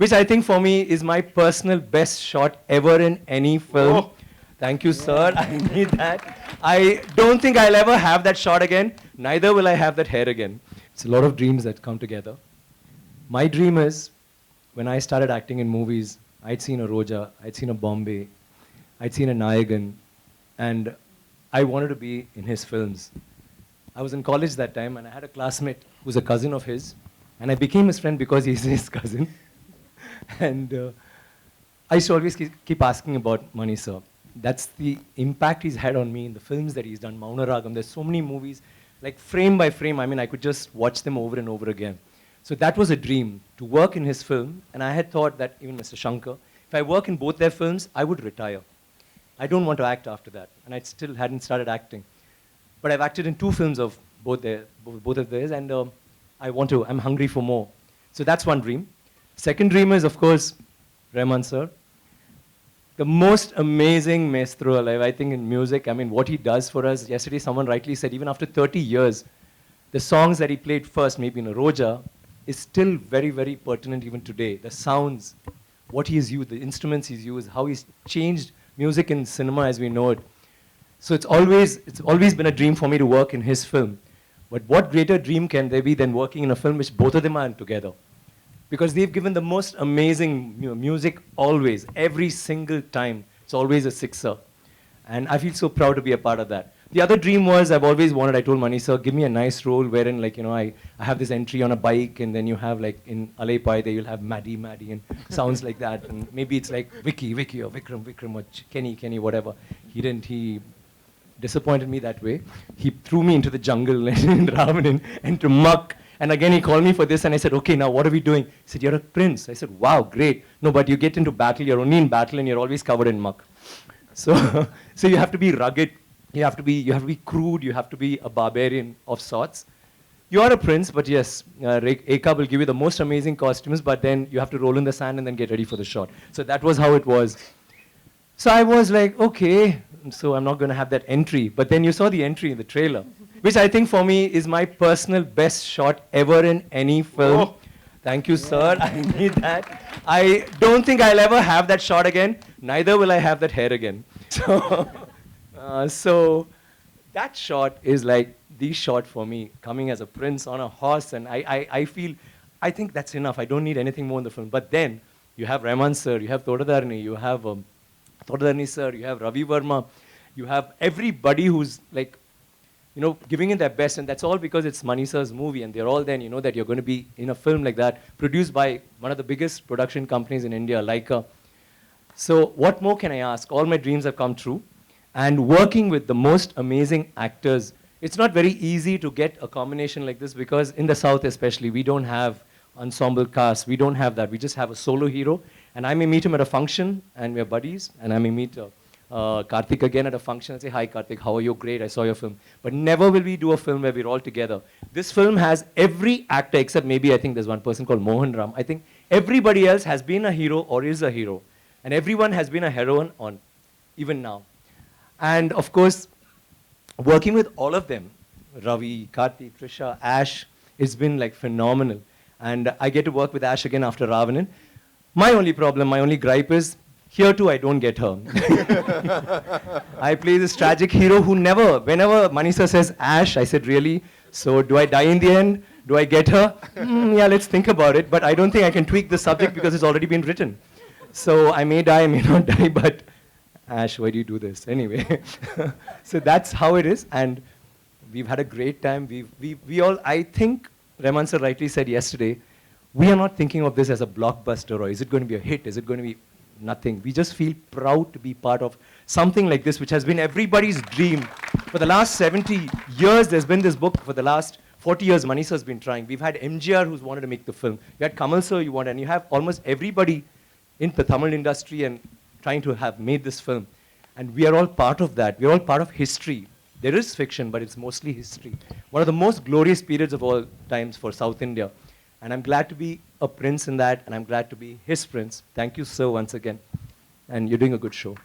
which I think for me is my personal best shot ever in any film. Oh. Thank you, sir. I need that. I don't think I'll ever have that shot again. Neither will I have that hair again. It's a lot of dreams that come together. My dream is, when I started acting in movies, I'd seen a Roja, I'd seen a Bombay, I'd seen a Nayagan, and I wanted to be in his films. I was in college that time, and I had a classmate who's a cousin of his, and I became his friend because he's his cousin. And I used to always keep asking about Mani sir. That's the impact he's had on me in the films that he's done. Mauna Ragam, there's so many movies, like frame by frame, I mean, I could just watch them over and over again. So that was a dream, to work in his film, and I had thought that, even Mr. Shankar, if I work in both their films, I would retire. I don't want to act after that, and I still hadn't started acting. But I've acted in 2 films of both of theirs, and I'm hungry for more. So that's one dream. Second dream is, of course, Rahman sir. The most amazing maestro alive, I think, in music. I mean, what he does for us. Yesterday, someone rightly said, even after 30 years, the songs that he played first, maybe in a Roja, is still very, very pertinent even today. The sounds, what he's used, the instruments he's used, how he's changed music in cinema as we know it. So it's always been a dream for me to work in his film. But what greater dream can there be than working in a film which both of them are in together? Because they've given the most amazing music always, every single time. It's always a sixer. And I feel so proud to be a part of that. The other dream was, I've always wanted, I told Mani sir, give me a nice role wherein, like, I have this entry on a bike, and then you have, like, in Alay Pai, there you'll have Maddie, and sounds like that. And maybe it's like Vicky, or Vikram, or Kenny, whatever. He disappointed me that way. He threw me into the jungle in Ravanan, into muck. And again, he called me for this, and I said, okay, now what are we doing? He said, you're a prince. I said, wow, great. No, but you get into battle, you're only in battle, and you're always covered in muck. So, so you have to be rugged, you have to be crude, you have to be a barbarian of sorts. You are a prince, but yes, Eka will give you the most amazing costumes, but then you have to roll in the sand and then get ready for the shot. So that was how it was. So I was like, okay, so I'm not going to have that entry. But then you saw the entry in the trailer, which I think for me is my personal best shot ever in any film. Oh. Thank you, sir. I need that. I don't think I'll ever have that shot again. Neither will I have that hair again. So that shot is like the shot for me, coming as a prince on a horse. And I think that's enough. I don't need anything more in the film. But then you have Rahman sir, you have Thodadarni, you have Thodadarni sir, you have Ravi Verma, you have everybody who's like, giving it their best, and that's all because it's Mani sir's movie, and they're all then, that you're going to be in a film like that, produced by one of the biggest production companies in India, Leica. So what more can I ask? All my dreams have come true, and working with the most amazing actors. It's not very easy to get a combination like this, because in the South especially, we don't have ensemble cast, we don't have that. We just have a solo hero, and I may meet him at a function, and we're buddies, and I may meet Karthik again at a function and say, hi Karthik, how are you? Great, I saw your film. But never will we do a film where we're all together. This film has every actor, except maybe I think there's one person called Mohan Ram. I think everybody else has been a hero or is a hero. And everyone has been a heroine on, even now. And of course, working with all of them, Ravi, Karthik, Trisha, Ash, it's been like phenomenal. And I get to work with Ash again after Ravanan. My only problem, my only gripe is, here too, I don't get her. I play this tragic hero who never, whenever Mani sir says Ash, I said, really? So do I die in the end? Do I get her? Yeah, let's think about it. But I don't think I can tweak the subject because it's already been written. So I may die, I may not die, but Ash, why do you do this? Anyway, so that's how it is. And we've had a great time. We all, I think, Rahman sir rightly said yesterday, we are not thinking of this as a blockbuster, or is it going to be a hit? Is it going to be nothing? We just feel proud to be part of something like this, which has been everybody's dream. For the last 70 years, there's been this book. For the last 40 years, Mani sir's been trying. We've had MGR who's wanted to make the film. You had Kamal sir, and you have almost everybody in the Tamil industry and trying to have made this film. And we are all part of that. We're all part of history. There is fiction, but it's mostly history. One of the most glorious periods of all times for South India. And I'm glad to be a prince in that, and I'm glad to be his prince. Thank you, sir, once again. And you're doing a good show.